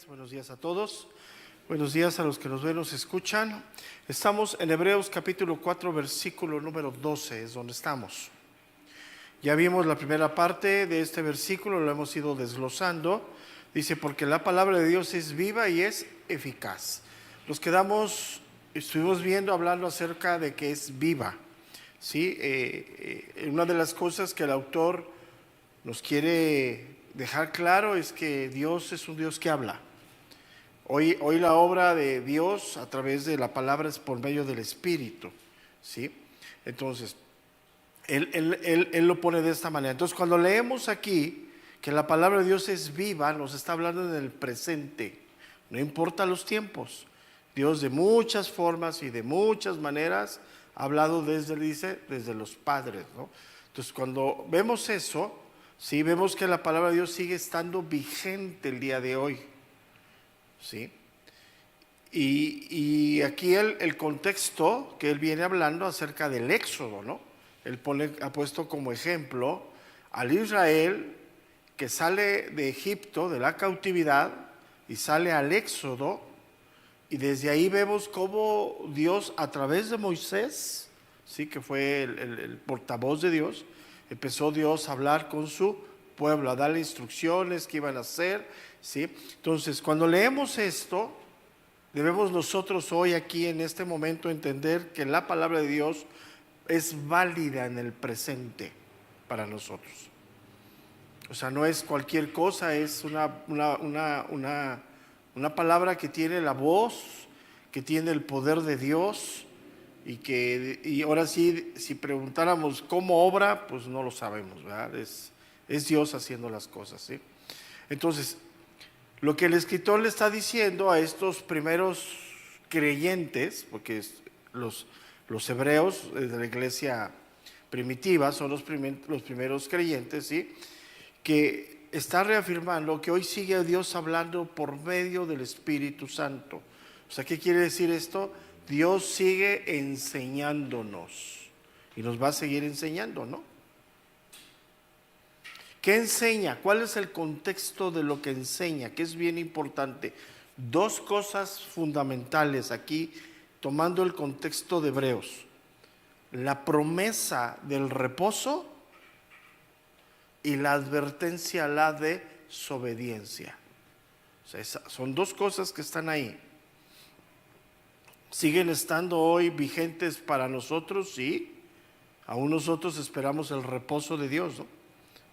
buenos días a todos. Buenos días a los que nos ven, nos escuchan. Estamos en Hebreos capítulo 4, versículo número 12, es donde estamos. Ya vimos la primera parte de este versículo, lo hemos ido desglosando. Dice, porque la palabra de Dios es viva y es eficaz. Estuvimos viendo, hablando acerca de que es viva. ¿Sí? Una de las cosas que el autor nos quiere dejar claro es que Dios es un Dios que habla. Hoy la obra de Dios a través de la palabra es por medio del Espíritu, ¿sí? Entonces, Él lo pone de esta manera. Entonces, cuando leemos aquí que la palabra de Dios es viva, nos está hablando en el presente, no importa los tiempos. Dios de muchas formas y de muchas maneras ha hablado desde los padres, ¿no? Entonces, cuando vemos eso, sí, vemos que la palabra de Dios sigue estando vigente el día de hoy. ¿Sí? Y aquí el contexto que él viene hablando acerca del éxodo, ¿no? Él ha puesto como ejemplo al Israel que sale de Egipto, de la cautividad, y sale al éxodo, y desde ahí vemos cómo Dios a través de Moisés, ¿sí? Que fue el portavoz de Dios, empezó Dios a hablar con su pueblo, a darle instrucciones que iban a hacer, ¿sí? Entonces, cuando leemos esto, debemos nosotros hoy aquí en este momento entender que la palabra de Dios es válida en el presente para nosotros. O sea, no es cualquier cosa, es una palabra que tiene la voz, que tiene el poder de Dios y ahora sí, si preguntáramos cómo obra, pues no lo sabemos, ¿verdad? Es Dios haciendo las cosas, ¿sí? Entonces, lo que el escritor le está diciendo a estos primeros creyentes, porque los hebreos de la iglesia primitiva son los primeros creyentes, ¿sí? Que está reafirmando que hoy sigue Dios hablando por medio del Espíritu Santo. O sea, ¿qué quiere decir esto? Dios sigue enseñándonos y nos va a seguir enseñando, ¿no? ¿Qué enseña? ¿Cuál es el contexto de lo que enseña? Que es bien importante. Dos cosas fundamentales aquí, tomando el contexto de Hebreos. La promesa del reposo y la advertencia a la desobediencia. O sea, son dos cosas que están ahí. ¿Siguen estando hoy vigentes para nosotros? Sí. Aún nosotros esperamos el reposo de Dios, ¿no?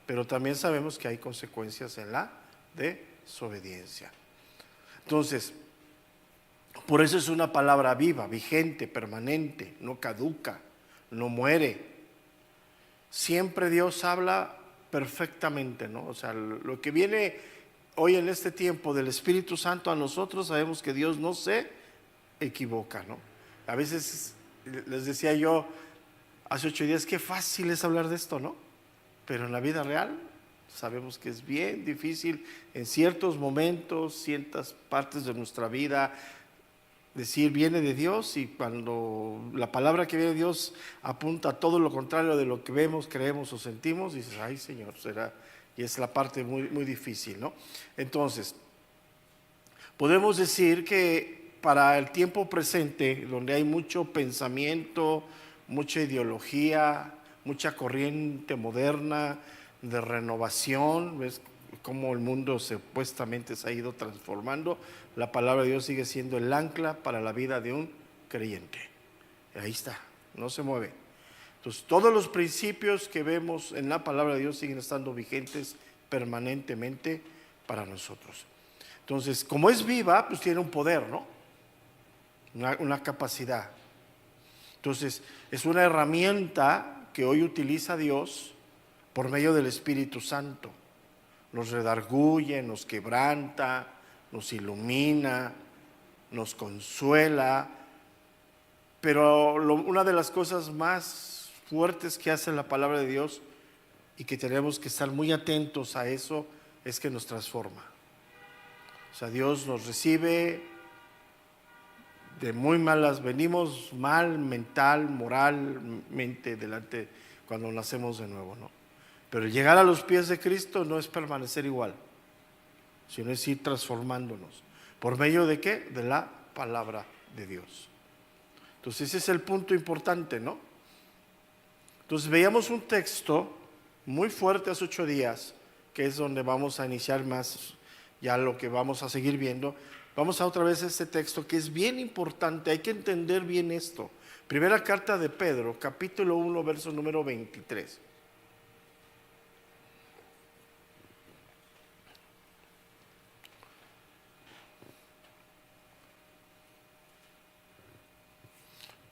Pero también sabemos que hay consecuencias en la desobediencia. Entonces, por eso es una palabra viva, vigente, permanente, no caduca, no muere. Siempre Dios habla perfectamente, ¿no? O sea, lo que viene hoy en este tiempo del Espíritu Santo a nosotros, sabemos que Dios no se equivoca, ¿no? A veces les decía yo hace 8 días, qué fácil es hablar de esto, ¿no? Pero en la vida real sabemos que es bien difícil en ciertos momentos, ciertas partes de nuestra vida, decir viene de Dios, y cuando la palabra que viene de Dios apunta a todo lo contrario de lo que vemos, creemos o sentimos, dices, ay Señor, será, y es la parte muy, muy difícil, ¿no? Entonces, podemos decir que para el tiempo presente, donde hay mucho pensamiento, mucha ideología, mucha corriente moderna de renovación, ves cómo el mundo supuestamente se ha ido transformando, la palabra de Dios sigue siendo el ancla para la vida de un creyente. Ahí está, no se mueve. Entonces, todos los principios que vemos en la palabra de Dios siguen estando vigentes permanentemente para nosotros. Entonces, como es viva, pues tiene un poder, ¿no? Una capacidad. Entonces, es una herramienta que hoy utiliza Dios por medio del Espíritu Santo. Nos redarguye, nos quebranta, nos ilumina, nos consuela. Pero una de las cosas más fuertes que hace la palabra de Dios y que tenemos que estar muy atentos a eso es que nos transforma. O sea, Dios nos recibe de muy malas, venimos mal mental, moralmente delante cuando nacemos de nuevo, ¿no? Pero llegar a los pies de Cristo no es permanecer igual. sino es ir transformándonos. ¿Por medio de qué? De la palabra de Dios. Entonces ese es el punto importante, ¿no? Entonces veíamos un texto muy fuerte hace 8 días, que es donde vamos a iniciar más ya lo que vamos a seguir viendo. Vamos a otra vez a este texto que es bien importante, hay que entender bien esto. Primera carta de Pedro, capítulo 1, verso número 23.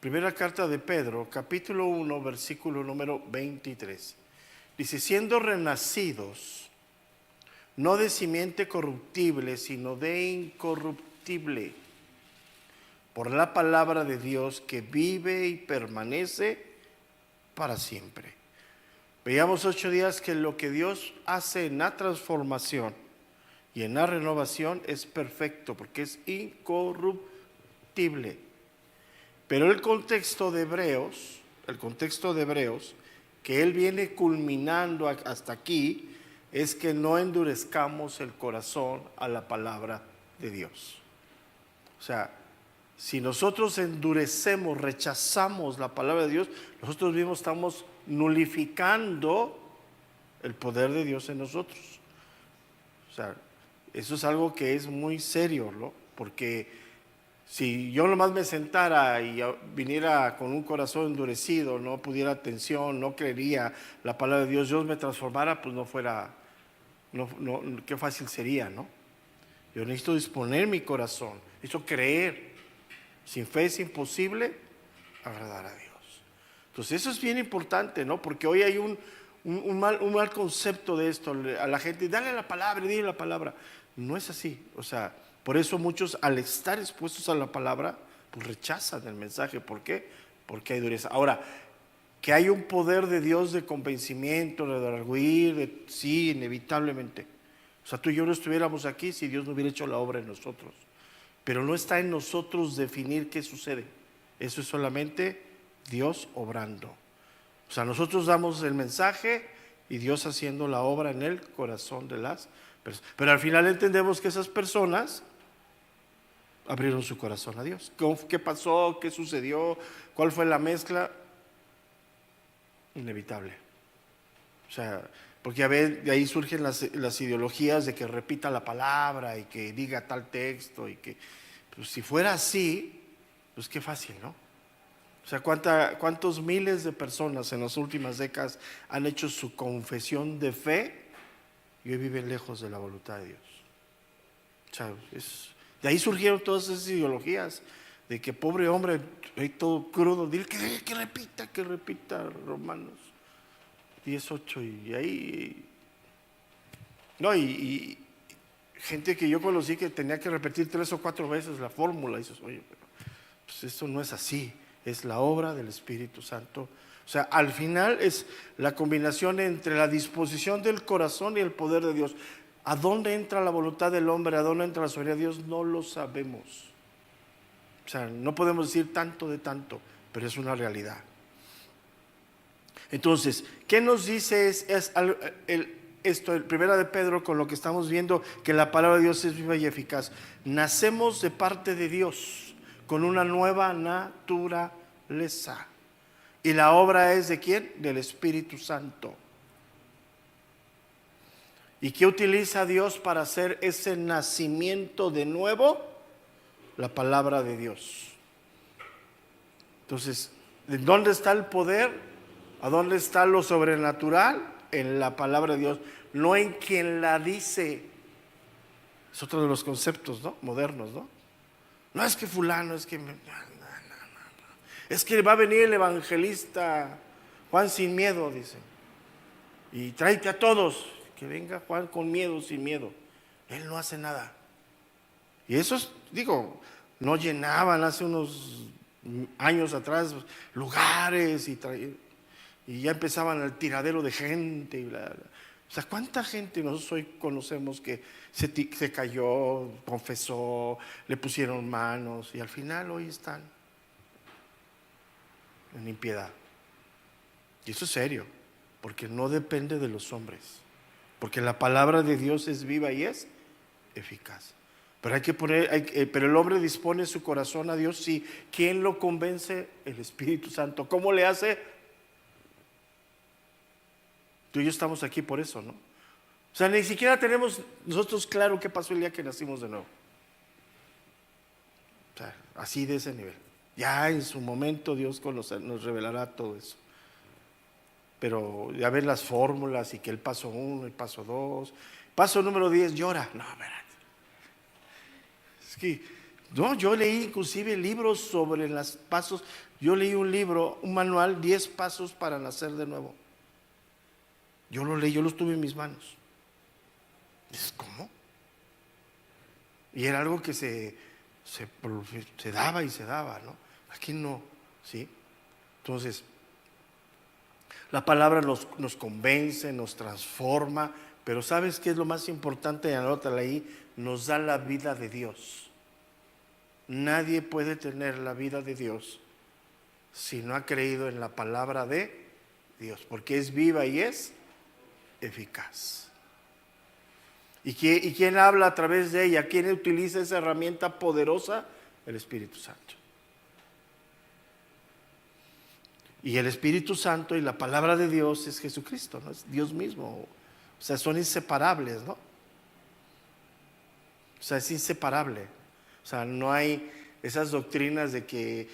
Primera carta de Pedro, capítulo 1, versículo número 23. Dice, siendo renacidos, no de simiente corruptible, sino de incorruptible, por la palabra de Dios que vive y permanece para siempre. Veíamos 8 días que lo que Dios hace en la transformación y en la renovación es perfecto, porque es incorruptible. Pero el contexto de Hebreos, que él viene culminando hasta aquí, es que no endurezcamos el corazón a la palabra de Dios. O sea, si nosotros endurecemos, rechazamos la palabra de Dios, nosotros mismos estamos nulificando el poder de Dios en nosotros. O sea, eso es algo que es muy serio, ¿no? Porque si yo nomás me sentara y viniera con un corazón endurecido, no pudiera atención, no creería la palabra de Dios, Dios me transformara, pues qué fácil sería, ¿no? Yo necesito disponer mi corazón, necesito creer. Sin fe es imposible agradar a Dios. Entonces eso es bien importante, ¿no? Porque hoy hay un mal concepto de esto. A la gente, dale la palabra, dile la palabra. No es así. O sea, por eso muchos al estar expuestos a la palabra, pues rechazan el mensaje. ¿Por qué? Porque hay dureza. Ahora, que hay un poder de Dios de convencimiento, de arguir, sí, inevitablemente. O sea, tú y yo no estuviéramos aquí si Dios no hubiera hecho la obra en nosotros. Pero no está en nosotros definir qué sucede. Eso es solamente Dios obrando. O sea, nosotros damos el mensaje y Dios haciendo la obra en el corazón de las personas. Pero al final entendemos que esas personas abrieron su corazón a Dios. ¿Qué pasó? ¿Qué sucedió? ¿Cuál fue la mezcla? Inevitable. O sea, porque a ver, de ahí surgen las ideologías de que repita la palabra y que diga tal texto y que, pues si fuera así, pues qué fácil, ¿no? O sea, ¿cuántos miles de personas en las últimas décadas han hecho su confesión de fe y hoy viven lejos de la voluntad de Dios? O sea, de ahí surgieron todas esas ideologías de que pobre hombre, ahí todo crudo, dile que repita Romanos 18 y ahí, no, y gente que yo conocí que tenía que repetir 3 o 4 veces la fórmula, y dices, oye, pero pues esto no es así, es la obra del Espíritu Santo. O sea, al final es la combinación entre la disposición del corazón y el poder de Dios. ¿A dónde entra la voluntad del hombre? ¿A dónde entra la soberanía de Dios? No lo sabemos. O sea, no podemos decir tanto de tanto, pero es una realidad. Entonces, ¿qué nos dice esto, el primera de Pedro, con lo que estamos viendo, que la palabra de Dios es viva y eficaz? Nacemos de parte de Dios con una nueva naturaleza. ¿Y la obra es de quién? Del Espíritu Santo. ¿Y qué utiliza Dios para hacer ese nacimiento de nuevo? La palabra de Dios. Entonces, ¿en dónde está el poder? ¿A dónde está lo sobrenatural? En la palabra de Dios, no en quien la dice. Es otro de los conceptos, ¿no? Modernos, ¿no? No es que fulano, es que... Es que va a venir el evangelista Juan sin miedo, dice. Y tráete a todos. Que venga Juan con miedo, sin miedo. Él no hace nada. Y esos, no llenaban hace unos años atrás lugares y ya empezaban el tiradero de gente y bla, bla. O sea, ¿cuánta gente nosotros hoy conocemos que se cayó, confesó, le pusieron manos y al final hoy están en impiedad? Y eso es serio, porque no depende de los hombres, porque la palabra de Dios es viva y es eficaz. Pero hay que poner, pero el hombre dispone su corazón a Dios, sí. ¿Quién lo convence? El Espíritu Santo. ¿Cómo le hace? Tú y yo estamos aquí por eso, ¿no? O sea, ni siquiera tenemos nosotros claro qué pasó el día que nacimos de nuevo. O sea, así de ese nivel. Ya en su momento Dios nos revelará todo eso. Pero ya ver las fórmulas y que el paso 1, el paso 2, paso número 10, llora. No, verdad. Es que, no, yo leí inclusive libros sobre los pasos. Yo leí un libro, un manual, 10 pasos para nacer de nuevo. Yo lo leí, yo lo tuve en mis manos. Dices, ¿cómo? Y era algo que se daba y se daba, ¿no? Aquí no, ¿sí? Entonces, la palabra nos convence, nos transforma, pero ¿sabes qué es lo más importante? Anótala ahí, nos da la vida de Dios. Nadie puede tener la vida de Dios si no ha creído en la palabra de Dios, porque es viva y es eficaz. ¿Y quién habla a través de ella? ¿Quién utiliza esa herramienta poderosa? El Espíritu Santo. Y el Espíritu Santo y la palabra de Dios es Jesucristo, ¿no? Es Dios mismo. O sea, son inseparables, ¿no? O sea, es inseparable. O sea, no hay esas doctrinas de que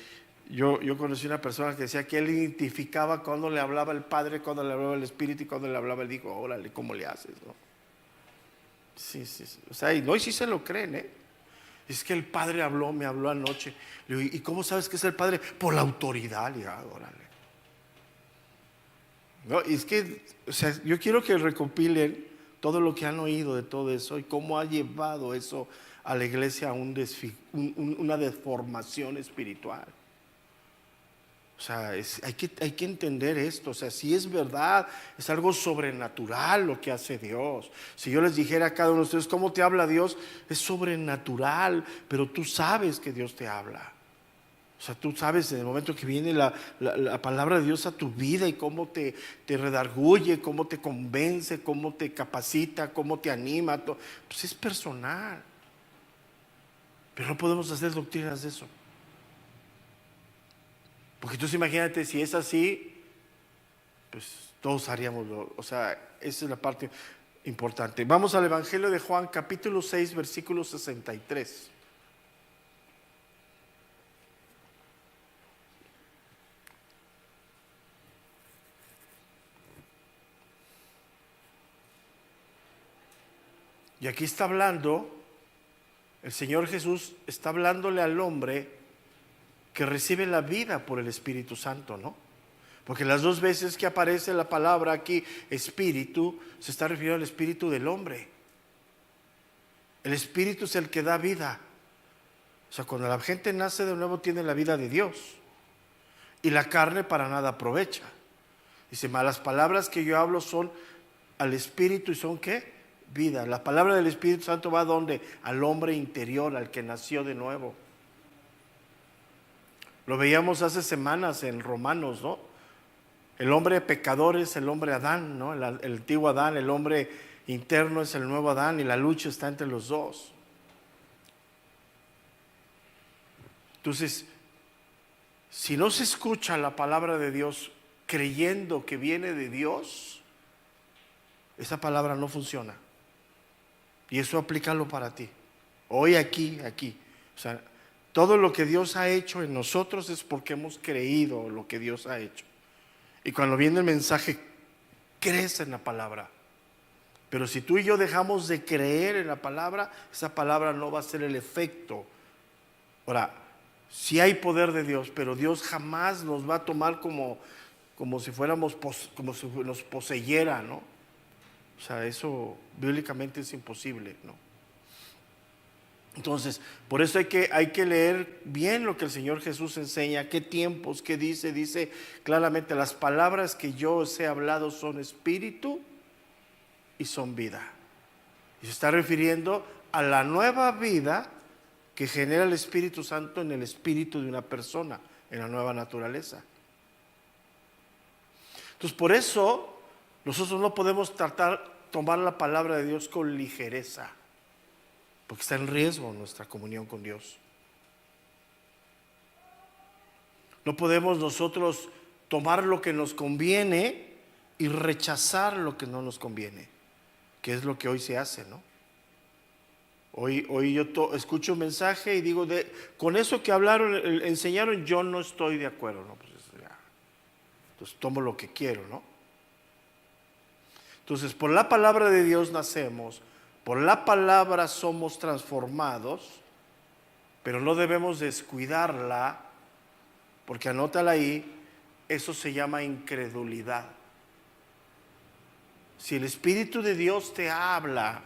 yo conocí una persona que decía que él identificaba cuando le hablaba el Padre, cuando le hablaba el Espíritu y cuando le hablaba el Hijo. Órale, ¿cómo le haces, no? Sí. O sea, y sí se lo creen, ¿eh? Es que el Padre me habló anoche. Le digo, ¿y cómo sabes que es el Padre? Por la autoridad. Le digo, órale. No, es que, o sea, yo quiero que recompilen todo lo que han oído de todo eso y cómo ha llevado eso a la iglesia a una deformación espiritual. O sea, hay que entender esto. O sea, si es verdad, es algo sobrenatural lo que hace Dios. Si yo les dijera a cada uno de ustedes cómo te habla Dios, es sobrenatural, pero tú sabes que Dios te habla. O sea, tú sabes en el momento que viene la palabra de Dios a tu vida y cómo te redarguye, cómo te convence, cómo te capacita, cómo te anima. Pues es personal. Pero no podemos hacer doctrinas de eso. Porque entonces imagínate, si es así, pues todos haríamos o sea, esa es la parte importante. Vamos al Evangelio de Juan, capítulo 6, versículo 63. Y aquí está hablando, el Señor Jesús está hablándole al hombre que recibe la vida por el Espíritu Santo, ¿no? Porque las dos veces que aparece la palabra aquí, espíritu, se está refiriendo al espíritu del hombre. El espíritu es el que da vida. O sea, cuando la gente nace de nuevo tiene la vida de Dios. Y la carne para nada aprovecha. Dice, las palabras que yo hablo son al espíritu y son ¿qué? Vida. La palabra del Espíritu Santo va a ¿dónde? Al hombre interior, al que nació de nuevo. Lo veíamos hace semanas en Romanos, ¿no? El hombre pecador es el hombre Adán, ¿no? El antiguo Adán, el hombre interno es el nuevo Adán y la lucha está entre los dos. Entonces, si no se escucha la palabra de Dios creyendo que viene de Dios, esa palabra no funciona. Y eso aplícalo para ti. Hoy aquí. O sea, todo lo que Dios ha hecho en nosotros es porque hemos creído lo que Dios ha hecho. Y cuando viene el mensaje, crees en la palabra. Pero si tú y yo dejamos de creer en la palabra, esa palabra no va a hacer el efecto. Ahora, sí hay poder de Dios, pero Dios jamás nos va a tomar como si fuéramos, como si nos poseyera, ¿no? O sea, eso bíblicamente es imposible, ¿no? Entonces, por eso hay que leer bien lo que el Señor Jesús enseña, qué tiempos, qué dice claramente, las palabras que yo os he hablado son espíritu y son vida. Y se está refiriendo a la nueva vida que genera el Espíritu Santo en el espíritu de una persona, en la nueva naturaleza. Entonces, por eso nosotros no podemos tomar la palabra de Dios con ligereza. porque está en riesgo nuestra comunión con Dios. No podemos nosotros tomar lo que nos conviene y rechazar lo que no nos conviene, que es lo que hoy se hace, ¿no? Hoy yo escucho un mensaje y digo, con eso que hablaron, enseñaron, yo no estoy de acuerdo, ¿no? Pues ya, entonces tomo lo que quiero, ¿no? Entonces, por la palabra de Dios nacemos, por la palabra somos transformados, pero no debemos descuidarla, porque anótala ahí, eso se llama incredulidad. Si el Espíritu de Dios te habla,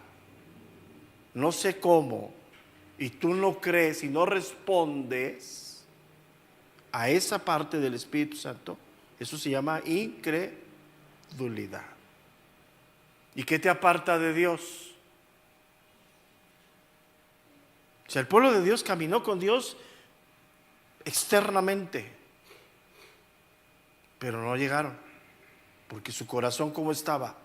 no sé cómo, y tú no crees y no respondes a esa parte del Espíritu Santo, eso se llama incredulidad. ¿Y qué te aparta de Dios? O sea, el pueblo de Dios caminó con Dios externamente, pero no llegaron, porque su corazón, ¿cómo estaba?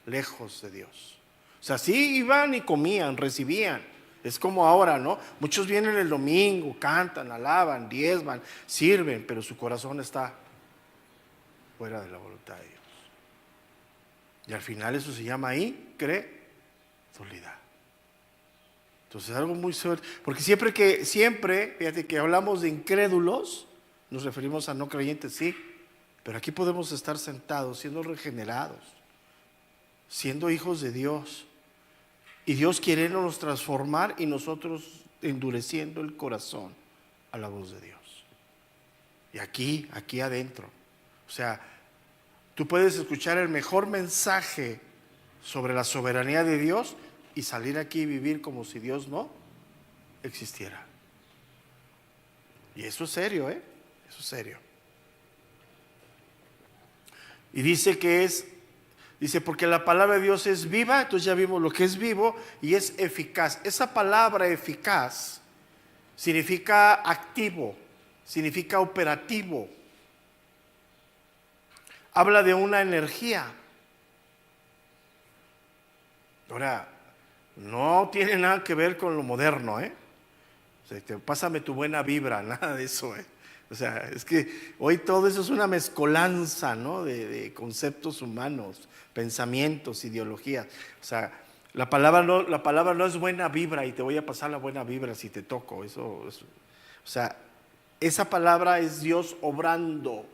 Lejos de Dios. O sea, sí iban y comían, recibían. Es como ahora, ¿no? Muchos vienen el domingo, cantan, alaban, diezman, sirven, pero su corazón está fuera de la voluntad de Dios. Y al final eso se llama incredulidad. Entonces es algo muy serio, porque siempre, fíjate que hablamos de incrédulos, nos referimos a no creyentes, sí, pero aquí podemos estar sentados, siendo regenerados, siendo hijos de Dios, y Dios queriéndonos transformar y nosotros endureciendo el corazón a la voz de Dios. Y aquí adentro, o sea, tú puedes escuchar el mejor mensaje sobre la soberanía de Dios y salir aquí y vivir como si Dios no existiera. Y eso es serio, eso es serio. Y dice, porque la palabra de Dios es viva, entonces ya vimos lo que es vivo y es eficaz. Esa palabra eficaz significa activo, significa operativo. Habla de una energía. Ahora, no tiene nada que ver con lo moderno, O sea, pásame tu buena vibra, nada de eso, O sea, es que hoy todo eso es una mezcolanza, ¿no? De conceptos humanos, pensamientos, ideologías. O sea, la palabra no es buena vibra y te voy a pasar la buena vibra si te toco. O sea, esa palabra es Dios obrando.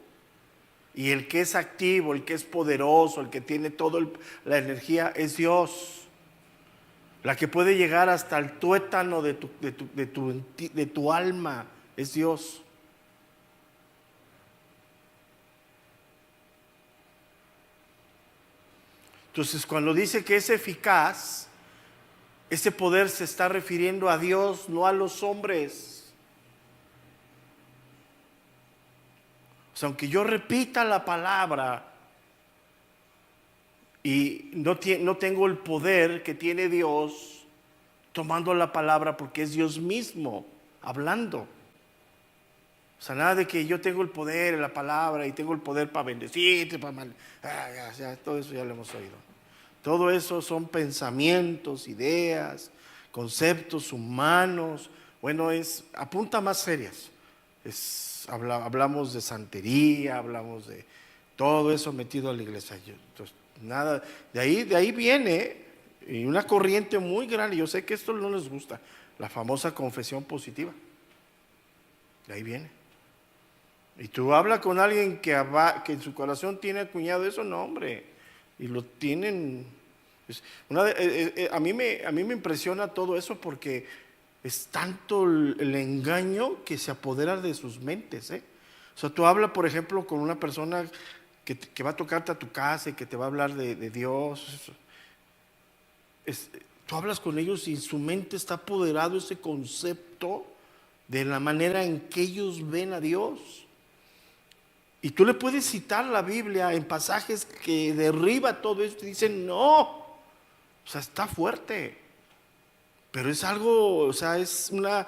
Y el que es activo, el que es poderoso, el que tiene toda la energía es Dios. La que puede llegar hasta el tuétano de tu alma es Dios. Entonces, cuando dice que es eficaz, ese poder se está refiriendo a Dios, no a los hombres. O sea, aunque yo repita la palabra y no tengo el poder que tiene Dios tomando la palabra, porque es Dios mismo hablando. O sea, nada de que yo tengo el poder en la palabra y tengo el poder para bendecirte, para todo eso ya lo hemos oído. Todo eso son pensamientos, ideas, conceptos humanos. Bueno, apunta más serias. Hablamos de santería, hablamos de todo eso metido a la iglesia. Entonces, nada, de ahí viene y una corriente muy grande. Yo sé que esto no les gusta, la famosa confesión positiva. De ahí viene. Y tú hablas con alguien que en su corazón tiene acuñado eso, no, hombre. Y lo tienen. A mí me impresiona todo eso porque es tanto el engaño que se apodera de sus mentes, O sea, tú hablas, por ejemplo, con una persona que va a tocarte a tu casa y que te va a hablar de Dios. Tú hablas con ellos y su mente está apoderado ese concepto de la manera en que ellos ven a Dios. Y tú le puedes citar la Biblia en pasajes que derriba todo esto y dicen, no, o sea, está fuerte, pero es algo, o sea, está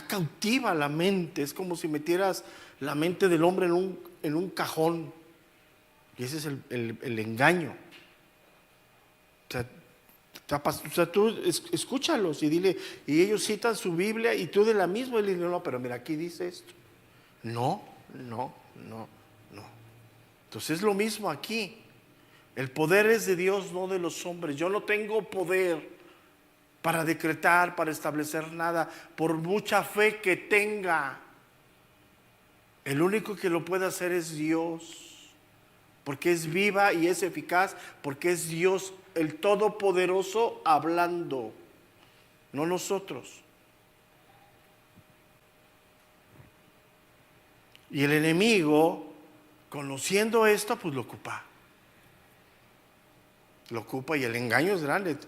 cautiva la mente, es como si metieras la mente del hombre en un cajón, y ese es el engaño. O sea, O sea, tú escúchalos y dile, y ellos citan su Biblia y tú de la misma y le dices, no, pero mira, aquí dice esto. No. Entonces es lo mismo aquí. El poder es de Dios, no de los hombres. Yo no tengo poder para decretar, para establecer nada, por mucha fe que tenga. El único que lo puede hacer es Dios, porque es viva y es eficaz, porque es Dios el Todopoderoso hablando, no nosotros. Y el enemigo, conociendo esto, pues lo ocupa. Lo ocupa y el engaño es grande.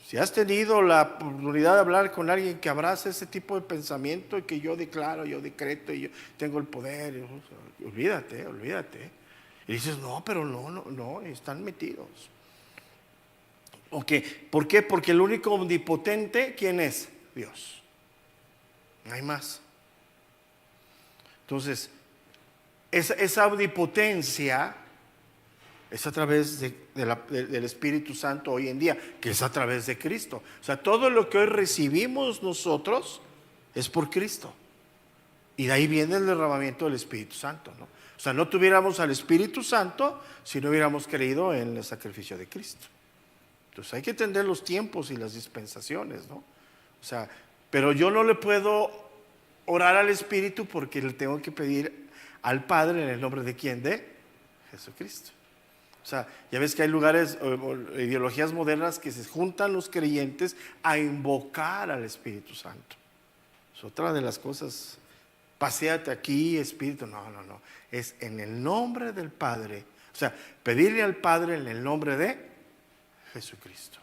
Si has tenido la oportunidad de hablar con alguien que abraza ese tipo de pensamiento y que yo declaro, yo decreto y yo tengo el poder, olvídate. Y dices, no, pero no, están metidos. Okay. ¿Por qué? Porque el único omnipotente, ¿quién es? Dios. No hay más. Entonces, esa omnipotencia es a través del Espíritu Santo hoy en día, que es a través de Cristo. O sea, todo lo que hoy recibimos nosotros es por Cristo. Y de ahí viene el derramamiento del Espíritu Santo, ¿no? O sea, no tuviéramos al Espíritu Santo si no hubiéramos creído en el sacrificio de Cristo. Entonces hay que entender los tiempos y las dispensaciones, ¿no? O sea, pero yo no le puedo orar al Espíritu porque le tengo que pedir al Padre en el nombre de ¿quién? De Jesucristo. O sea, ya ves que hay lugares o ideologías modernas que se juntan los creyentes a invocar al Espíritu Santo. Es otra de las cosas. Paséate aquí, Espíritu. No. Es en el nombre del Padre. O sea, pedirle al Padre en el nombre de Jesucristo.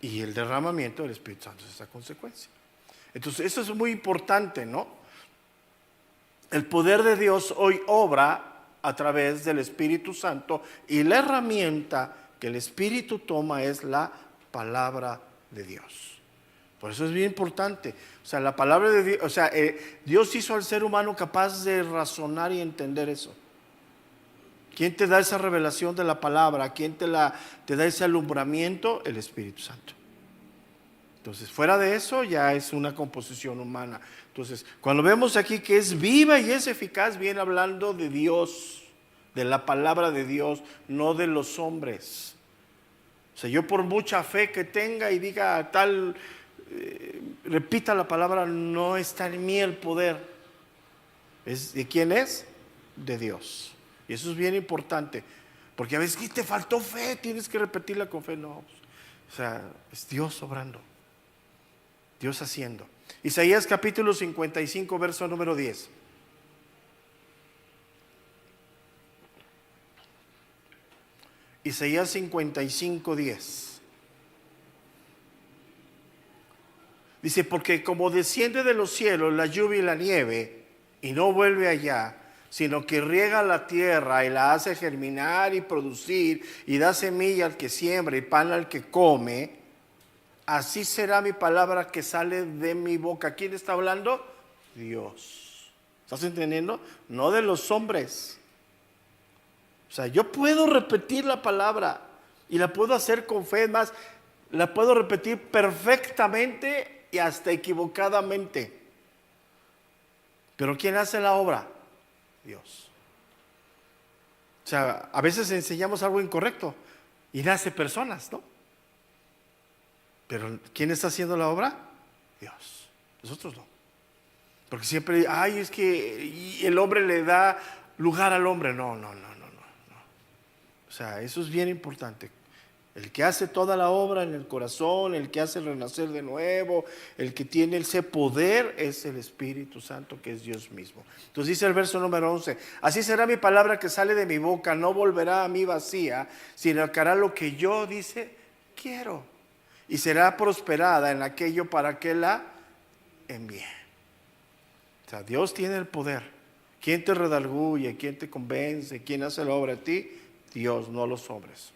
Y el derramamiento del Espíritu Santo es esa consecuencia. Entonces, eso es muy importante, ¿no? El poder de Dios hoy obra a través del Espíritu Santo y la herramienta que el Espíritu toma es la palabra de Dios. Por eso es bien importante. O sea, la palabra de Dios, o sea, Dios hizo al ser humano capaz de razonar y entender eso. ¿Quién te da esa revelación de la palabra? ¿Quién te da ese alumbramiento? El Espíritu Santo. Entonces, fuera de eso ya es una composición humana. Entonces, cuando vemos aquí que es viva y es eficaz, viene hablando de Dios, de la palabra de Dios, no de los hombres. O sea, yo por mucha fe que tenga y diga tal, repita la palabra, no está en mí el poder. ¿De quién es? De Dios. Y eso es bien importante, porque a veces te faltó fe, tienes que repetirla con fe. No, o sea, es Dios obrando, Dios haciendo. Isaías capítulo 55, verso número 10. Isaías 55, 10. Dice, porque como desciende de los cielos la lluvia y la nieve, y no vuelve allá, sino que riega la tierra y la hace germinar y producir, y da semilla al que siembra y pan al que come, así será mi palabra que sale de mi boca. ¿Quién está hablando? Dios. ¿Estás entendiendo? No de los hombres. O sea, yo puedo repetir la palabra y la puedo hacer con fe, más la puedo repetir perfectamente y hasta equivocadamente. Pero ¿quién hace la obra? Dios. O sea, a veces enseñamos algo incorrecto y nace personas, ¿no? Pero ¿quién está haciendo la obra? Dios. Nosotros no. Porque siempre, es que el hombre le da lugar al hombre. No. O sea, eso es bien importante. El que hace toda la obra en el corazón, el que hace renacer de nuevo, el que tiene ese poder es el Espíritu Santo, que es Dios mismo. Entonces dice el verso número 11, así será mi palabra que sale de mi boca, no volverá a mí vacía, sino que hará lo que yo, dice, quiero. Y será prosperada en aquello para que la envíe. O sea, Dios tiene el poder. ¿Quién te redarguye? ¿Quién te convence? ¿Quién hace la obra a ti? Dios, no los hombres.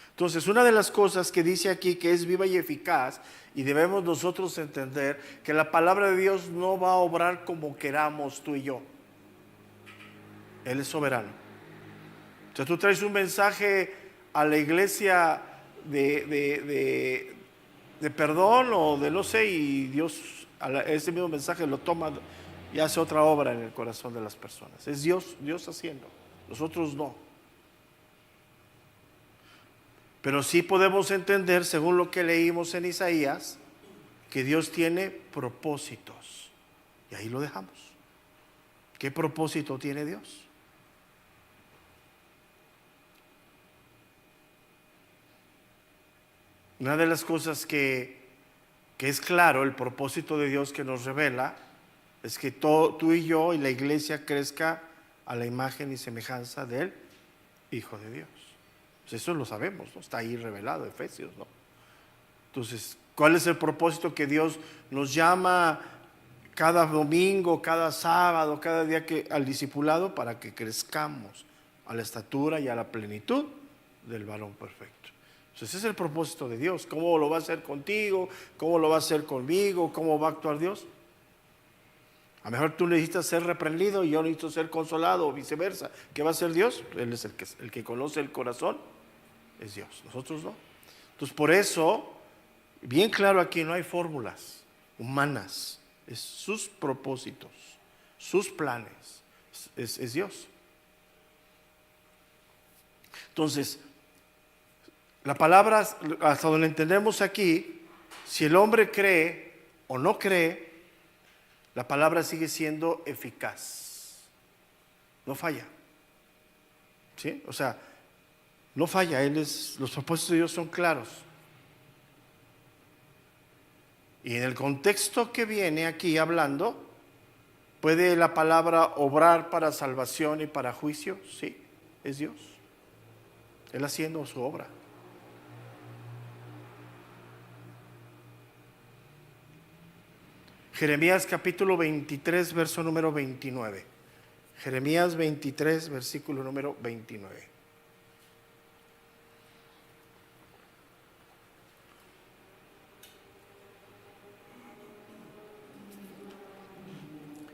Entonces, una de las cosas que dice aquí que es viva y eficaz, y debemos nosotros entender que la palabra de Dios no va a obrar como queramos tú y yo. Él es soberano. O sea, tú traes un mensaje a la iglesia de perdón o de no sé, y Dios ese mismo mensaje lo toma y hace otra obra en el corazón de las personas. Es Dios haciendo, nosotros no. Pero sí podemos entender, según lo que leímos en Isaías, que Dios tiene propósitos. Y ahí lo dejamos. ¿Qué propósito tiene Dios? Una de las cosas que es claro, el propósito de Dios que nos revela, es que tú y yo y la iglesia crezca a la imagen y semejanza del Hijo de Dios. Pues eso lo sabemos, ¿no? Está ahí revelado, Efesios, ¿no? Entonces, ¿cuál es el propósito que Dios nos llama cada domingo, cada sábado, cada día al discipulado? Para que crezcamos a la estatura y a la plenitud del varón perfecto. Entonces, ese es el propósito de Dios. ¿Cómo lo va a hacer contigo? ¿Cómo lo va a hacer conmigo? ¿Cómo va a actuar Dios? A lo mejor tú necesitas ser reprendido y yo necesito ser consolado, o viceversa. ¿Qué va a hacer Dios? Él es el que conoce el corazón, es Dios. Nosotros no. Entonces, por eso, bien claro aquí, no hay fórmulas humanas. Es sus propósitos, sus planes. Es Dios. Entonces, la palabra, hasta donde entendemos aquí, si el hombre cree o no cree, la palabra sigue siendo eficaz. No falla. ¿Sí? O sea, no falla. Los propósitos de Dios son claros. Y en el contexto que viene aquí hablando, ¿puede la palabra obrar para salvación y para juicio? Sí, es Dios. Él haciendo su obra. Jeremías capítulo 23, verso número 29. Jeremías 23, versículo número 29.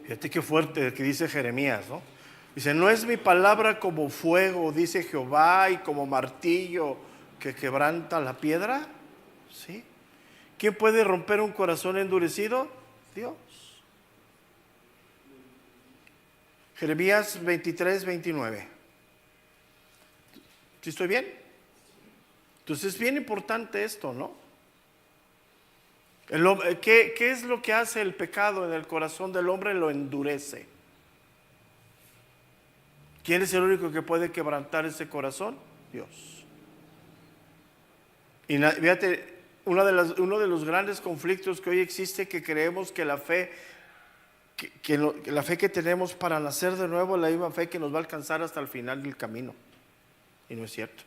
Fíjate qué fuerte que dice Jeremías, ¿no? Dice, no es mi palabra como fuego, dice Jehová, y como martillo que quebranta la piedra. ¿Sí? ¿Quién puede romper un corazón endurecido? Dios. Jeremías 23, 29. ¿Sí estoy bien? Entonces es bien importante esto, ¿no? ¿Qué es lo que hace el pecado en el corazón del hombre? Lo endurece. ¿Quién es el único que puede quebrantar ese corazón? Dios. Y fíjate, uno de los grandes conflictos que hoy existe, que creemos que la fe la fe que tenemos para nacer de nuevo es la misma fe que nos va a alcanzar hasta el final del camino. Y no es cierto.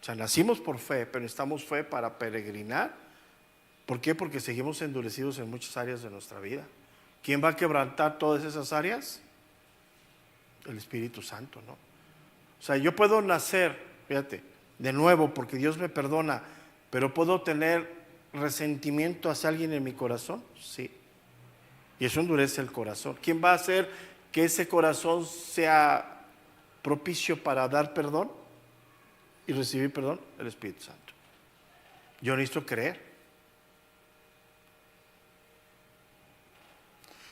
O sea, nacimos por fe, pero necesitamos fe para peregrinar. ¿Por qué? Porque seguimos endurecidos en muchas áreas de nuestra vida. ¿Quién va a quebrantar todas esas áreas? El Espíritu Santo, ¿no? O sea, yo puedo nacer, fíjate, de nuevo porque Dios me perdona, pero ¿puedo tener resentimiento hacia alguien en mi corazón? Sí. Y eso endurece el corazón. ¿Quién va a hacer que ese corazón sea propicio para dar perdón y recibir perdón? El Espíritu Santo. Yo necesito creer.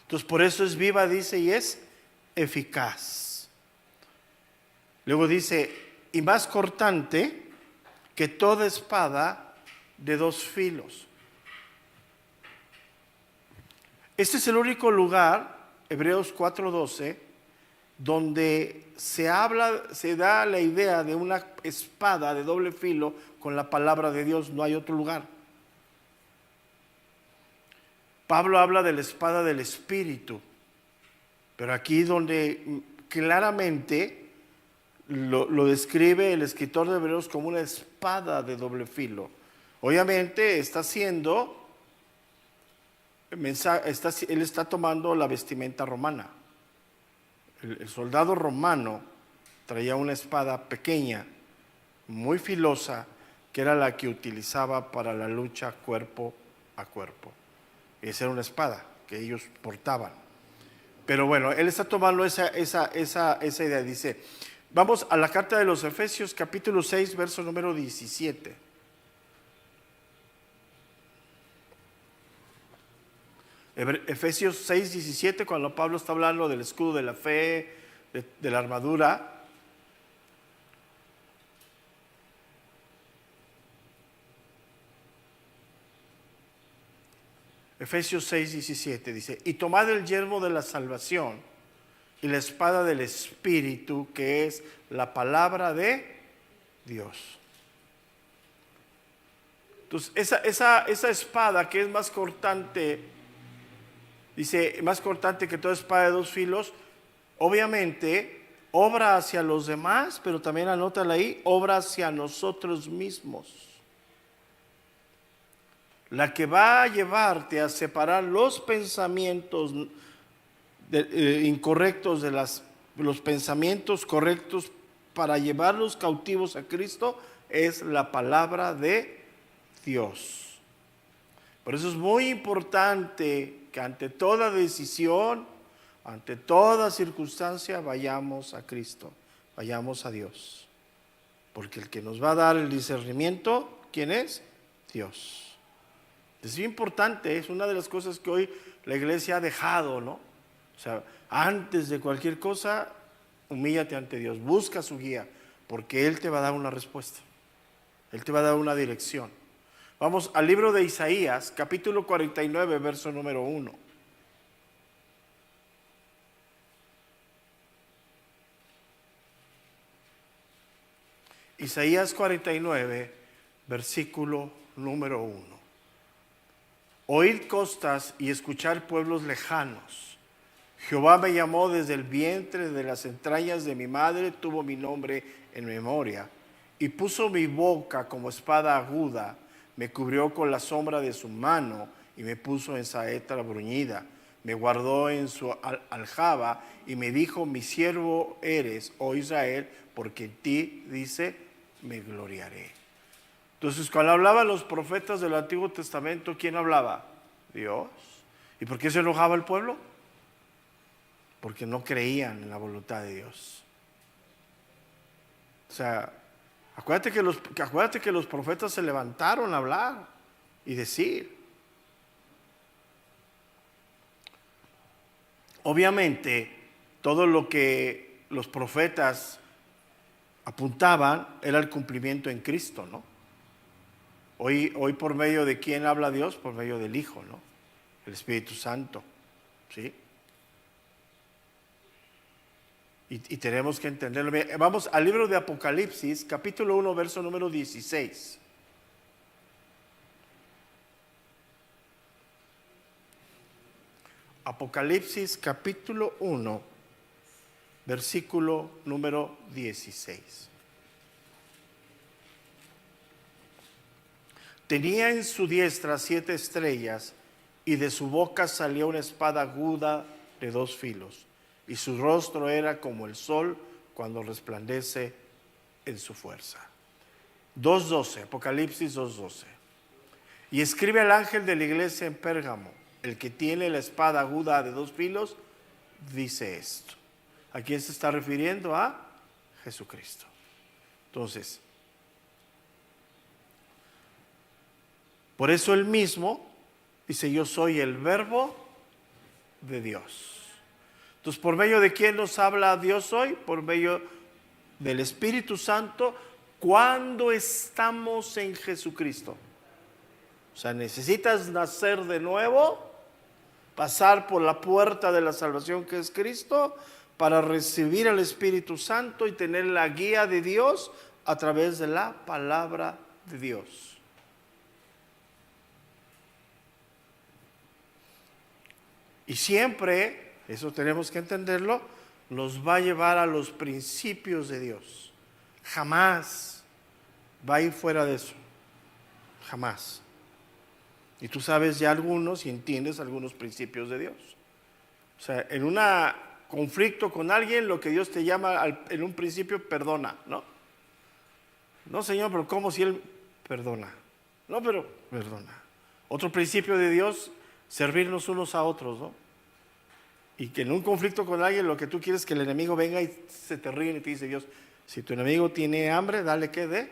Entonces, por eso es viva, dice, y es eficaz. Luego dice, y más cortante que toda espada de dos filos. Este es el único lugar, Hebreos 4:12, donde se da la idea de una espada de doble filo con la palabra de Dios. No hay otro lugar. Pablo habla de la espada del Espíritu, pero aquí donde claramente lo describe el escritor de Hebreos como una espada de doble filo. Obviamente está haciendo, él está tomando la vestimenta romana. El soldado romano traía una espada pequeña, muy filosa, que era la que utilizaba para la lucha cuerpo a cuerpo. Esa era una espada que ellos portaban. Pero bueno, él está tomando esa idea. Dice, vamos a la carta de los Efesios, capítulo 6, verso número 17. Efesios 6, 17, cuando Pablo está hablando del escudo de la fe, de la armadura. Efesios 6, 17 dice: y tomad el yelmo de la salvación y la espada del Espíritu, que es la palabra de Dios. Entonces, esa espada, que es más cortante, dice, más cortante que toda espada de dos filos, obviamente obra hacia los demás, pero también anótala ahí, obra hacia nosotros mismos. La que va a llevarte a separar los pensamientos incorrectos de los pensamientos correctos para llevarlos cautivos a Cristo es la palabra de Dios. Por eso es muy importante que ante toda decisión, ante toda circunstancia, vayamos a Cristo, vayamos a Dios. Porque el que nos va a dar el discernimiento, ¿quién es? Dios. Es muy importante, es una de las cosas que hoy la iglesia ha dejado, ¿no? O sea, antes de cualquier cosa, humíllate ante Dios, busca su guía, porque Él te va a dar una respuesta, Él te va a dar una dirección. Vamos al libro de Isaías, capítulo 49, verso número 1. Isaías 49, versículo número 1. Oíd costas y escuchad pueblos lejanos. Jehová me llamó desde el vientre, de las entrañas de mi madre, tuvo mi nombre en memoria. Y puso mi boca como espada aguda, me cubrió con la sombra de su mano y me puso en saeta bruñida. Me guardó en su aljaba y me dijo: mi siervo eres, oh Israel, porque en ti, dice, me gloriaré. Entonces, cuando hablaban los profetas del Antiguo Testamento, ¿quién hablaba? Dios. ¿Y por qué se enojaba el pueblo? Porque no creían en la voluntad de Dios. O sea, acuérdate que los profetas se levantaron a hablar y decir. Obviamente, todo lo que los profetas apuntaban era el cumplimiento en Cristo, ¿no? Hoy por medio de quién habla Dios, por medio del Hijo, ¿no? El Espíritu Santo, ¿sí? Y tenemos que entenderlo bien. Vamos al libro de Apocalipsis, capítulo 1, verso número 16. Apocalipsis, capítulo 1, versículo número 16. Tenía en su diestra 7 estrellas, y de su boca salía una espada aguda de 2 filos, y su rostro era como el sol cuando resplandece en su fuerza. 2:12, Apocalipsis 2:12. Y escribe al ángel de la iglesia en Pérgamo: el que tiene la espada aguda de 2 filos, dice esto. ¿A quién se está refiriendo? A Jesucristo. Entonces, por eso él mismo dice: yo soy el verbo de Dios. Entonces, ¿por medio de quién nos habla Dios hoy? Por medio del Espíritu Santo, cuando estamos en Jesucristo. O sea, necesitas nacer de nuevo, pasar por la puerta de la salvación, que es Cristo, para recibir al Espíritu Santo y tener la guía de Dios a través de la palabra de Dios. Y siempre, eso tenemos que entenderlo, nos va a llevar a los principios de Dios. Jamás va a ir fuera de eso. Jamás. Y tú sabes ya algunos y entiendes algunos principios de Dios. O sea, en un conflicto con alguien, lo que Dios te llama en un principio, perdona, ¿no? No, Señor, pero ¿cómo si Él perdona? No, pero perdona. Otro principio de Dios, servirnos unos a otros, ¿no? Y que en un conflicto con alguien, lo que tú quieres es que el enemigo venga y se te ríe y te dice Dios: si tu enemigo tiene hambre, dale ¿qué? De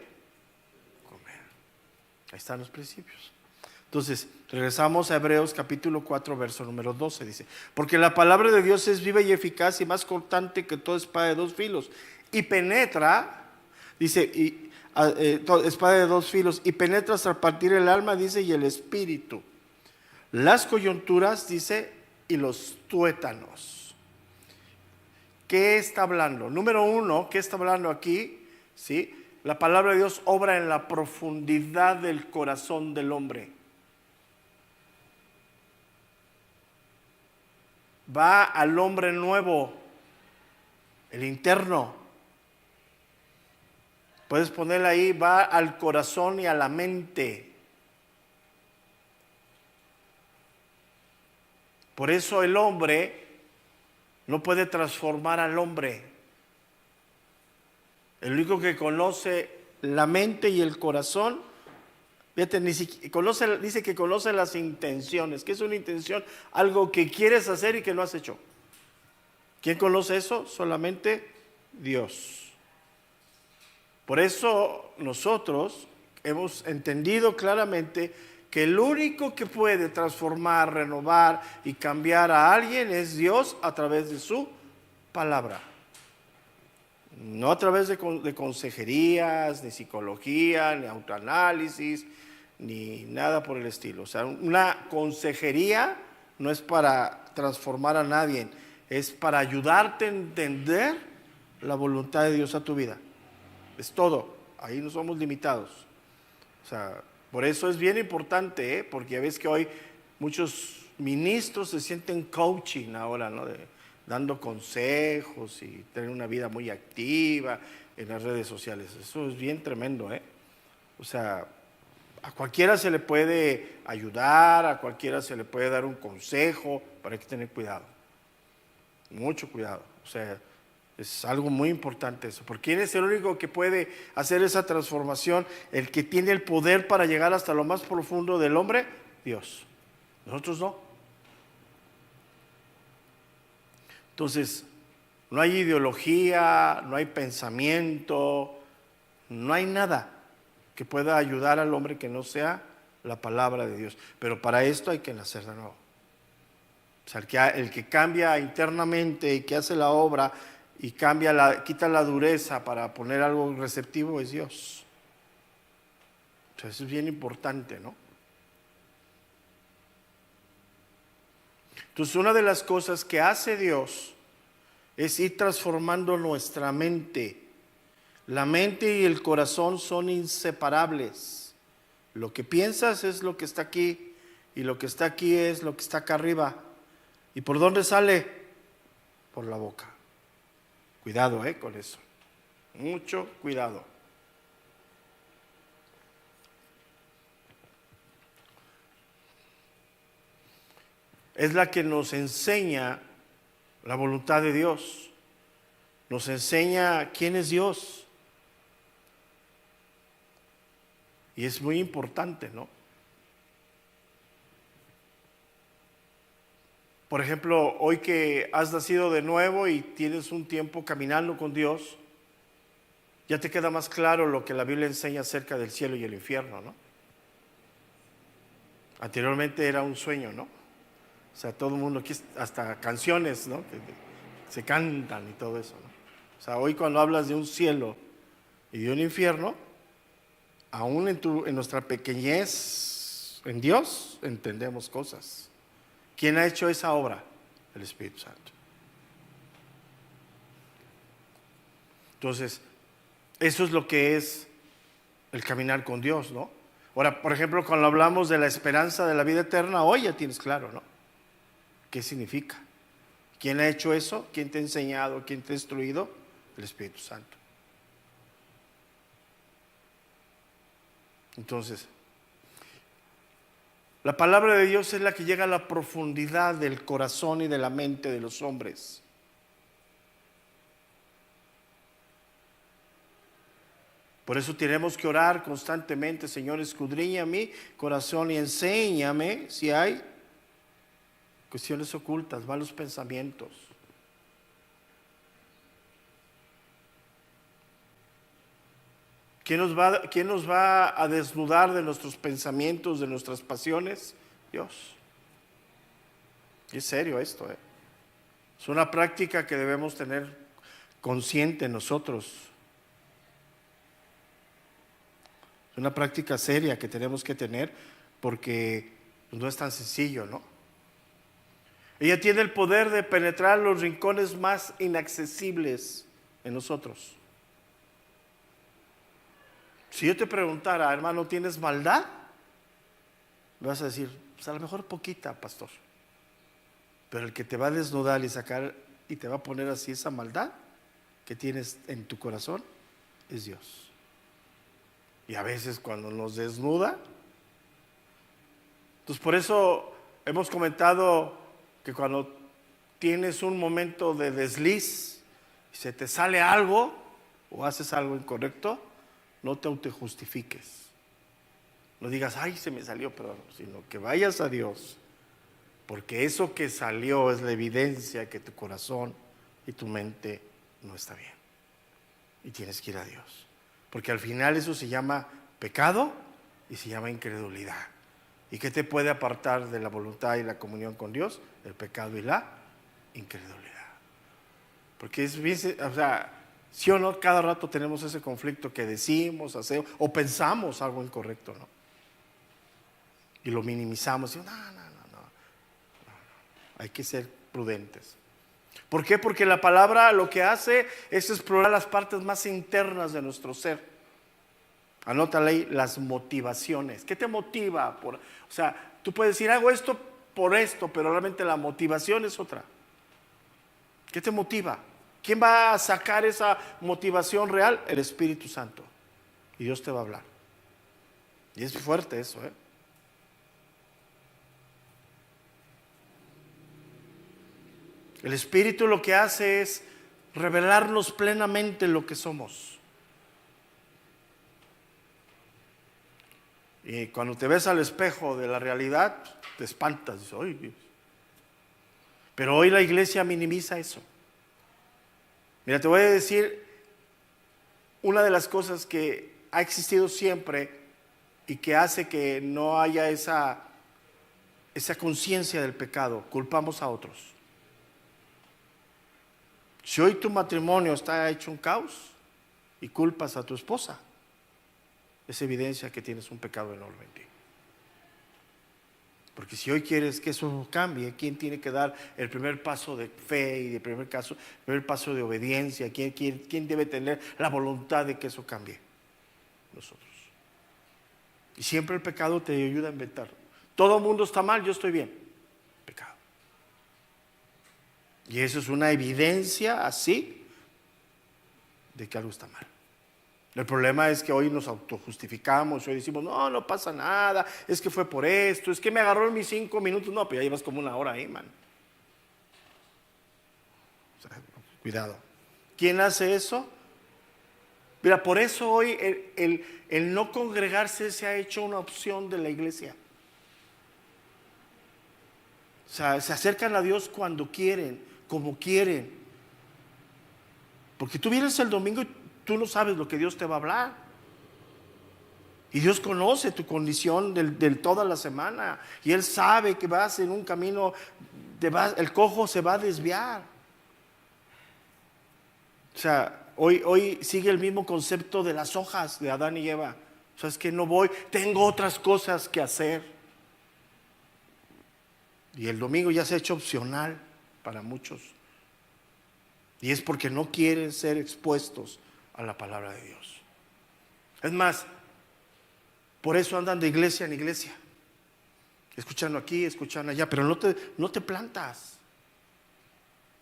comer. Ahí están los principios. Entonces, regresamos a Hebreos capítulo 4, verso número 12, dice, porque la palabra de Dios es viva y eficaz y más cortante que toda espada de dos filos, y penetra, dice, espada de dos filos, y penetra hasta partir el alma, dice, y el espíritu, las coyunturas, dice, y los tuétanos. ¿Qué está hablando? Número uno, ¿qué está hablando aquí? ¿Sí? La palabra de Dios obra en la profundidad del corazón del hombre. Va al hombre nuevo, el interno. Puedes ponerle ahí, va al corazón y a la mente. Por eso el hombre no puede transformar al hombre. El único que conoce la mente y el corazón, fíjate, dice que conoce las intenciones. ¿Qué es una intención? Algo que quieres hacer y que no has hecho. ¿Quién conoce eso? Solamente Dios. Por eso nosotros hemos entendido claramente que el único que puede transformar, renovar y cambiar a alguien es Dios a través de su palabra. No a través de consejerías, ni psicología, ni autoanálisis, ni nada por el estilo. O sea, una consejería no es para transformar a nadie, es para ayudarte a entender la voluntad de Dios a tu vida. Es todo, ahí no somos limitados. O sea, por eso es bien importante, porque ya ves que hoy muchos ministros se sienten coaching ahora, ¿no? Dando consejos y tener una vida muy activa en las redes sociales. Eso es bien tremendo, O sea, a cualquiera se le puede ayudar, a cualquiera se le puede dar un consejo, pero hay que tener cuidado, mucho cuidado. O sea, es algo muy importante eso, porque ¿quién es el único que puede hacer esa transformación? El que tiene el poder para llegar hasta lo más profundo del hombre, Dios. Nosotros no. Entonces, no hay ideología, no hay pensamiento, no hay nada que pueda ayudar al hombre que no sea la palabra de Dios. Pero para esto hay que nacer de nuevo. O sea, el que cambia internamente y que hace la obra y quita la dureza para poner algo receptivo es Dios. Entonces, eso es bien importante, ¿no? Entonces, una de las cosas que hace Dios es ir transformando nuestra mente. La mente y el corazón son inseparables. Lo que piensas es lo que está aquí, y lo que está aquí es lo que está acá arriba. ¿Y por dónde sale? Por la boca. Cuidado, con eso. Mucho cuidado. Es la que nos enseña la voluntad de Dios. Nos enseña quién es Dios. Y es muy importante, ¿no? Por ejemplo, hoy que has nacido de nuevo y tienes un tiempo caminando con Dios, ya te queda más claro lo que la Biblia enseña acerca del cielo y el infierno, ¿no? Anteriormente era un sueño, ¿no? O sea, todo el mundo aquí, hasta canciones, ¿no? Que se cantan y todo eso, ¿no? O sea, hoy cuando hablas de un cielo y de un infierno, aún en nuestra pequeñez en Dios, entendemos cosas. ¿Quién ha hecho esa obra? El Espíritu Santo. Entonces, eso es lo que es el caminar con Dios, ¿no? Ahora, por ejemplo, cuando hablamos de la esperanza de la vida eterna, hoy ya tienes claro, ¿no? ¿Qué significa? ¿Quién ha hecho eso? ¿Quién te ha enseñado? ¿Quién te ha instruido? El Espíritu Santo. Entonces, la palabra de Dios es la que llega a la profundidad del corazón y de la mente de los hombres. Por eso tenemos que orar constantemente: Señor, escudriña mi corazón y enséñame si hay cuestiones ocultas, malos pensamientos. quién nos va a desnudar de nuestros pensamientos, de nuestras pasiones? Dios. Y es serio esto, ¿eh? Es una práctica que debemos tener consciente nosotros. Es una práctica seria que tenemos que tener porque no es tan sencillo, ¿no? Ella tiene el poder de penetrar los rincones más inaccesibles en nosotros. Si yo te preguntara, hermano, ¿tienes maldad? Me vas a decir, pues a lo mejor poquita, pastor. Pero el que te va a desnudar y sacar y te va a poner así esa maldad que tienes en tu corazón es Dios. Y a veces cuando nos desnuda, entonces por eso hemos comentado que cuando tienes un momento de desliz y se te sale algo o haces algo incorrecto, no te autojustifiques. No digas, ay, se me salió, pero sino que vayas a Dios. Porque eso que salió es la evidencia que tu corazón y tu mente no está bien. Y tienes que ir a Dios. Porque al final eso se llama pecado y se llama incredulidad. ¿Y qué te puede apartar de la voluntad y la comunión con Dios? El pecado y la incredulidad. Porque es bien, o sea, sí o no, cada rato tenemos ese conflicto que decimos, hacemos o pensamos algo incorrecto, ¿no? Y lo minimizamos. Y, no. Hay que ser prudentes. ¿Por qué? Porque la palabra lo que hace es explorar las partes más internas de nuestro ser. Anótale ahí las motivaciones. ¿Qué te motiva? O sea, tú puedes decir, hago esto por esto, pero realmente la motivación es otra. ¿Qué te motiva? ¿Quién va a sacar esa motivación real? El Espíritu Santo. Y Dios te va a hablar. Y es fuerte eso, ¿eh? El Espíritu lo que hace es revelarnos plenamente lo que somos. Y cuando te ves al espejo de la realidad, te espantas. Dices, ¡ay, Dios! Pero hoy la iglesia minimiza eso. Mira, te voy a decir una de las cosas que ha existido siempre y que hace que no haya esa conciencia del pecado. Culpamos a otros. Si hoy tu matrimonio está hecho un caos y culpas a tu esposa, es evidencia que tienes un pecado enorme en ti. Porque si hoy quieres que eso cambie, ¿quién tiene que dar el primer paso de fe y el primer paso de obediencia? ¿Quién debe tener la voluntad de que eso cambie? Nosotros. Y siempre el pecado te ayuda a inventar. Todo el mundo está mal, yo estoy bien. Pecado. Y eso es una evidencia así de que algo está mal. El problema es que hoy nos autojustificamos, hoy decimos, no pasa nada, es que fue por esto, es que me agarró en mis 5 minutos. No, pero ya llevas como 1 hora ahí, man. O sea, cuidado. ¿Quién hace eso? Mira, por eso hoy el no congregarse se ha hecho una opción de la iglesia. O sea, se acercan a Dios cuando quieren, como quieren. Porque tú vienes el domingo y tú no sabes lo que Dios te va a hablar. Y Dios conoce tu condición del toda la semana. Y Él sabe que vas en un camino, el cojo se va a desviar. O sea, hoy sigue el mismo concepto de las hojas de Adán y Eva. O sea, es que no voy, tengo otras cosas que hacer. Y el domingo ya se ha hecho opcional para muchos. Y es porque no quieren ser expuestos a la palabra de Dios. Es más, por eso andan de iglesia en iglesia, escuchando aquí, escuchando allá, pero no te plantas.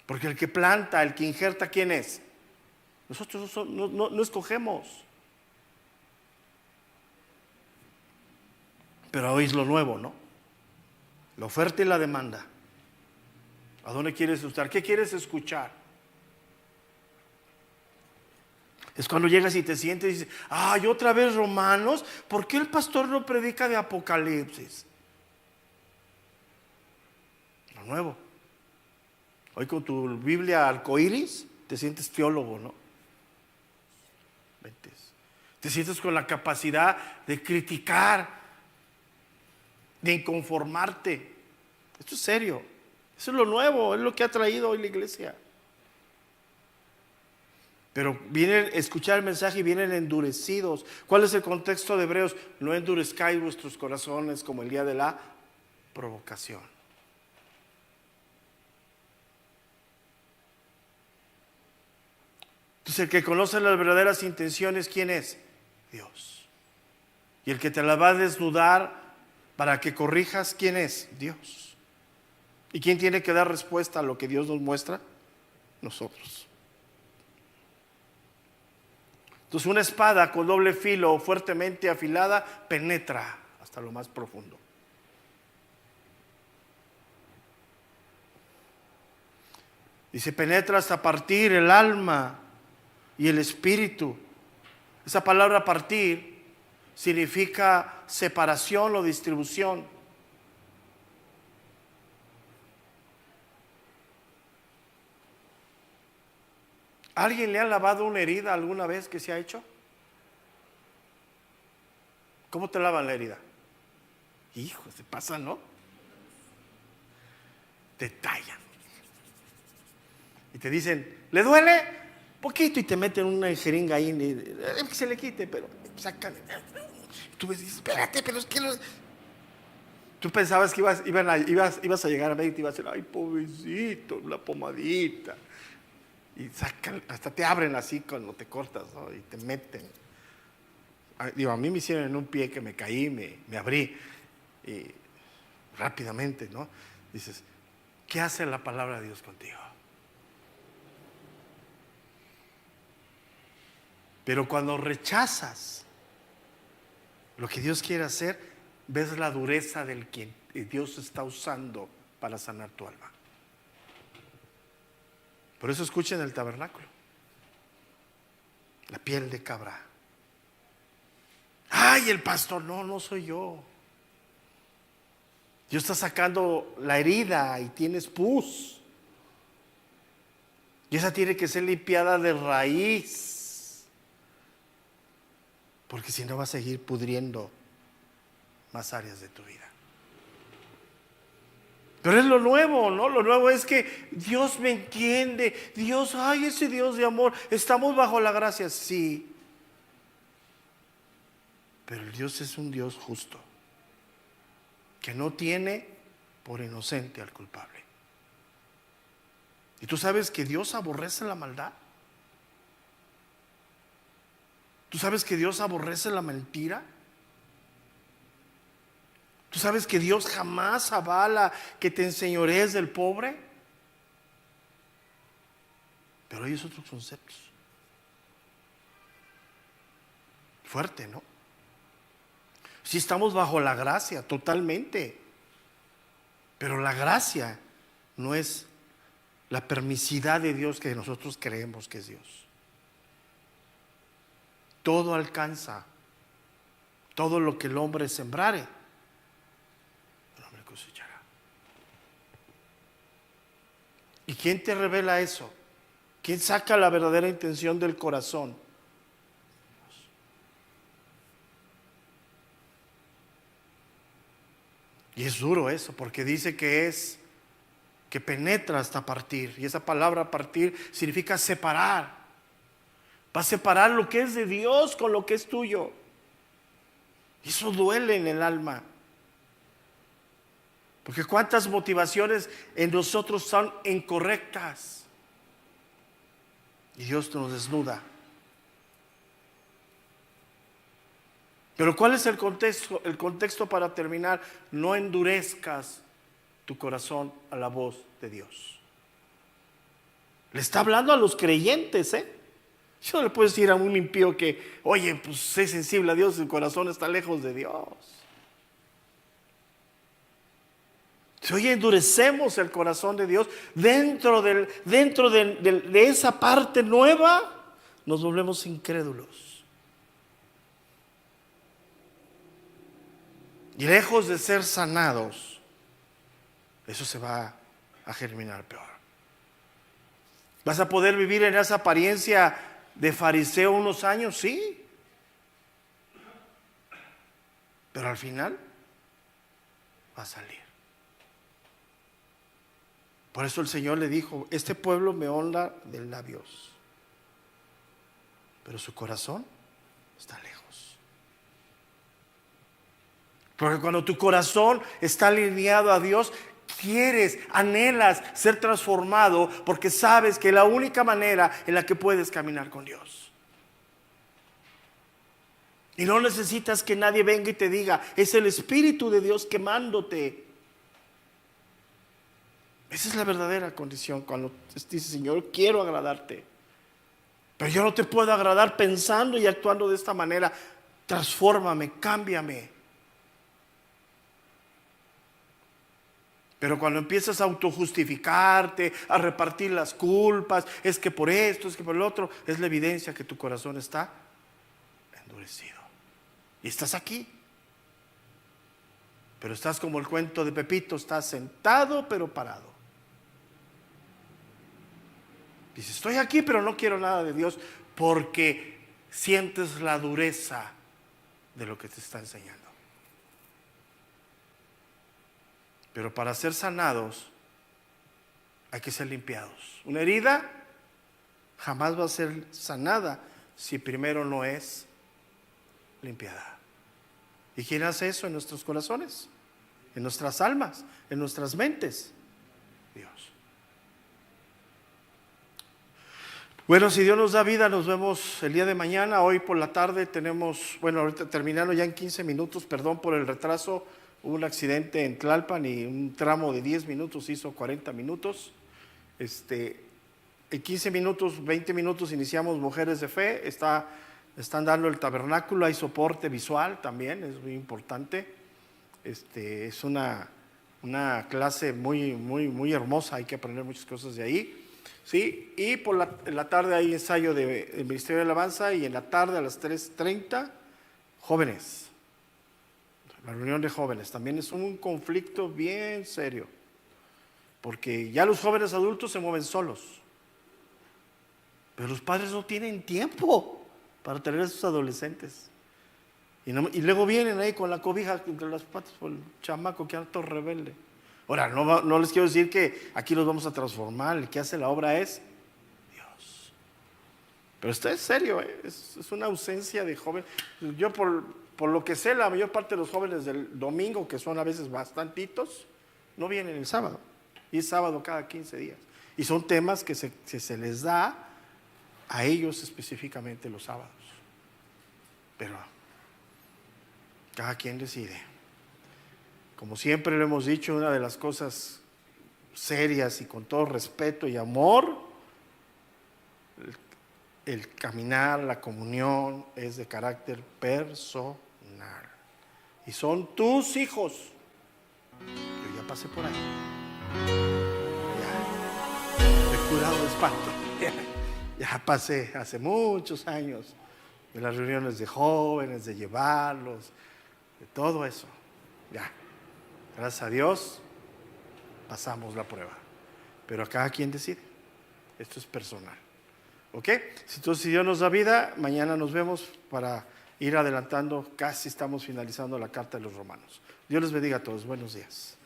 Porque el que planta, el que injerta, ¿quién es? Nosotros no escogemos. Pero hoy es lo nuevo, ¿no? La oferta y la demanda. ¿A dónde quieres estar? ¿Qué quieres escuchar? Es cuando llegas y te sientes y dices, ay, otra vez Romanos, ¿por qué el pastor no predica de Apocalipsis? Lo nuevo. Hoy con tu Biblia arcoíris te sientes teólogo, ¿no? Te sientes con la capacidad de criticar, de inconformarte. Esto es serio. Eso es lo nuevo, es lo que ha traído hoy la iglesia. Pero vienen a escuchar el mensaje y vienen endurecidos. ¿Cuál es el contexto de Hebreos? No endurezcáis vuestros corazones como el día de la provocación. Entonces el que conoce las verdaderas intenciones, ¿quién es? Dios. Y el que te la va a desnudar para que corrijas, ¿quién es? Dios. ¿Y quién tiene que dar respuesta a lo que Dios nos muestra? Nosotros. Entonces una espada con doble filo fuertemente afilada penetra hasta lo más profundo. Y se penetra hasta partir el alma y el espíritu. Esa palabra partir significa separación o distribución. ¿Alguien le ha lavado una herida alguna vez que se ha hecho? ¿Cómo te lavan la herida? Hijo, se pasa, ¿no? Te tallan. Y te dicen, ¿le duele? Poquito, y te meten una jeringa ahí, que se le quite, pero sacan. Tú ves y dices, espérate, pero es que no. Tú pensabas que ibas a llegar a ver y te ibas a decir, ay, pobrecito, la pomadita. Y sacan, hasta te abren así cuando te cortas, ¿no? Y te meten. Digo, a mí me hicieron en un pie que me caí, me abrí y rápidamente, ¿no? Dices, ¿qué hace la palabra de Dios contigo? Pero cuando rechazas lo que Dios quiere hacer, ves la dureza del que Dios está usando para sanar tu alma. Por eso escuchen el tabernáculo. La piel de cabra. Ay, el pastor, no soy yo. Dios está sacando la herida y tienes pus. Y esa tiene que ser limpiada de raíz. Porque si no va a seguir pudriendo más áreas de tu vida. Pero es lo nuevo, ¿no? Lo nuevo es que Dios me entiende. Dios, ay, ese Dios de amor. Estamos bajo la gracia, sí. Pero el Dios es un Dios justo, que no tiene por inocente al culpable. ¿Y tú sabes que Dios aborrece la maldad? ¿Tú sabes que Dios aborrece la mentira? ¿Tú sabes que Dios jamás avala que te enseñorees del pobre? Pero hay otros conceptos. Fuerte, ¿no? Sí, estamos bajo la gracia, totalmente. Pero la gracia no es la permisidad de Dios que nosotros creemos que es Dios. Todo alcanza, todo lo que el hombre sembrare, el hombre cosechará. ¿Y quién te revela eso? ¿Quién saca la verdadera intención del corazón? Y es duro eso, porque dice que penetra hasta partir. Y esa palabra partir significa separar. Va a separar lo que es de Dios con lo que es tuyo. Y eso duele en el alma. Porque cuántas motivaciones en nosotros son incorrectas. Y Dios nos desnuda. Pero ¿cuál es el contexto? El contexto para terminar: no endurezcas tu corazón a la voz de Dios. Le está hablando a los creyentes, Yo no le puedo decir a un impío que, oye, pues sé sensible a Dios, el corazón está lejos de Dios. Si hoy endurecemos el corazón de Dios, dentro de esa parte nueva, nos volvemos incrédulos. Y lejos de ser sanados, eso se va a germinar peor. ¿Vas a poder vivir en esa apariencia de fariseo unos años? Sí. pero al final va a salir. Por eso el Señor le dijo: este pueblo me honra de labios, pero su corazón está lejos. Porque cuando tu corazón está alineado a Dios, quieres, anhelas ser transformado, porque sabes que es la única manera en la que puedes caminar con Dios. Y no necesitas que nadie venga y te diga, es el Espíritu de Dios quemándote. Esa es la verdadera condición cuando dices: Señor, quiero agradarte, pero yo no te puedo agradar pensando y actuando de esta manera. Transfórmame, cámbiame. Pero cuando empiezas a autojustificarte, a repartir las culpas, es que por esto, es que por el otro, es la evidencia que tu corazón está endurecido. Y estás aquí, pero estás como el cuento de Pepito, estás sentado pero parado. Dices: estoy aquí pero no quiero nada de Dios, porque sientes la dureza de lo que te está enseñando. Pero para ser sanados hay que ser limpiados. Una herida jamás va a ser sanada si primero no es limpiada. ¿Y quién hace eso en nuestros corazones? En nuestras almas, en nuestras mentes. Dios. Bueno, si Dios nos da vida, nos vemos el día de mañana. Hoy por la tarde tenemos, bueno, ahorita terminando ya en 15 minutos, perdón por el retraso. Hubo un accidente en Tlalpan y un tramo de 10 minutos hizo 40 minutos. En 15 minutos, 20 minutos iniciamos Mujeres de Fe. Están dando el tabernáculo, hay soporte visual también, es muy importante. Es una clase muy hermosa, hay que aprender muchas cosas de ahí. ¿Sí? Y en la tarde hay ensayo del Ministerio de Alabanza, y en la tarde a las 3:30, jóvenes. La reunión de jóvenes también es un conflicto bien serio, porque ya los jóvenes adultos se mueven solos, pero los padres no tienen tiempo para tener a sus adolescentes. Y luego vienen ahí con la cobija entre las patas por el chamaco que anda todo rebelde. Ahora, no les quiero decir que aquí los vamos a transformar, el que hace la obra es Dios. Pero esto es serio, es una ausencia de jóvenes. Yo por lo que sé, la mayor parte de los jóvenes del domingo, que son a veces bastantitos, no vienen el sábado. Y es sábado cada 15 días. Y son temas que se les da a ellos específicamente los sábados. Pero cada quien decide. Como siempre lo hemos dicho, una de las cosas serias y con todo respeto y amor, el caminar, la comunión es de carácter personal. Y son tus hijos. Yo ya pasé por ahí. Ya he curado de espanto. Ya pasé hace muchos años de las reuniones de jóvenes, de llevarlos, de todo eso. Ya, gracias a Dios, pasamos la prueba. Pero a cada quien decide. Esto es personal. ¿Ok? Entonces, si Dios nos da vida, mañana nos vemos para ir adelantando. Casi estamos finalizando la carta de los Romanos. Dios les bendiga a todos. Buenos días.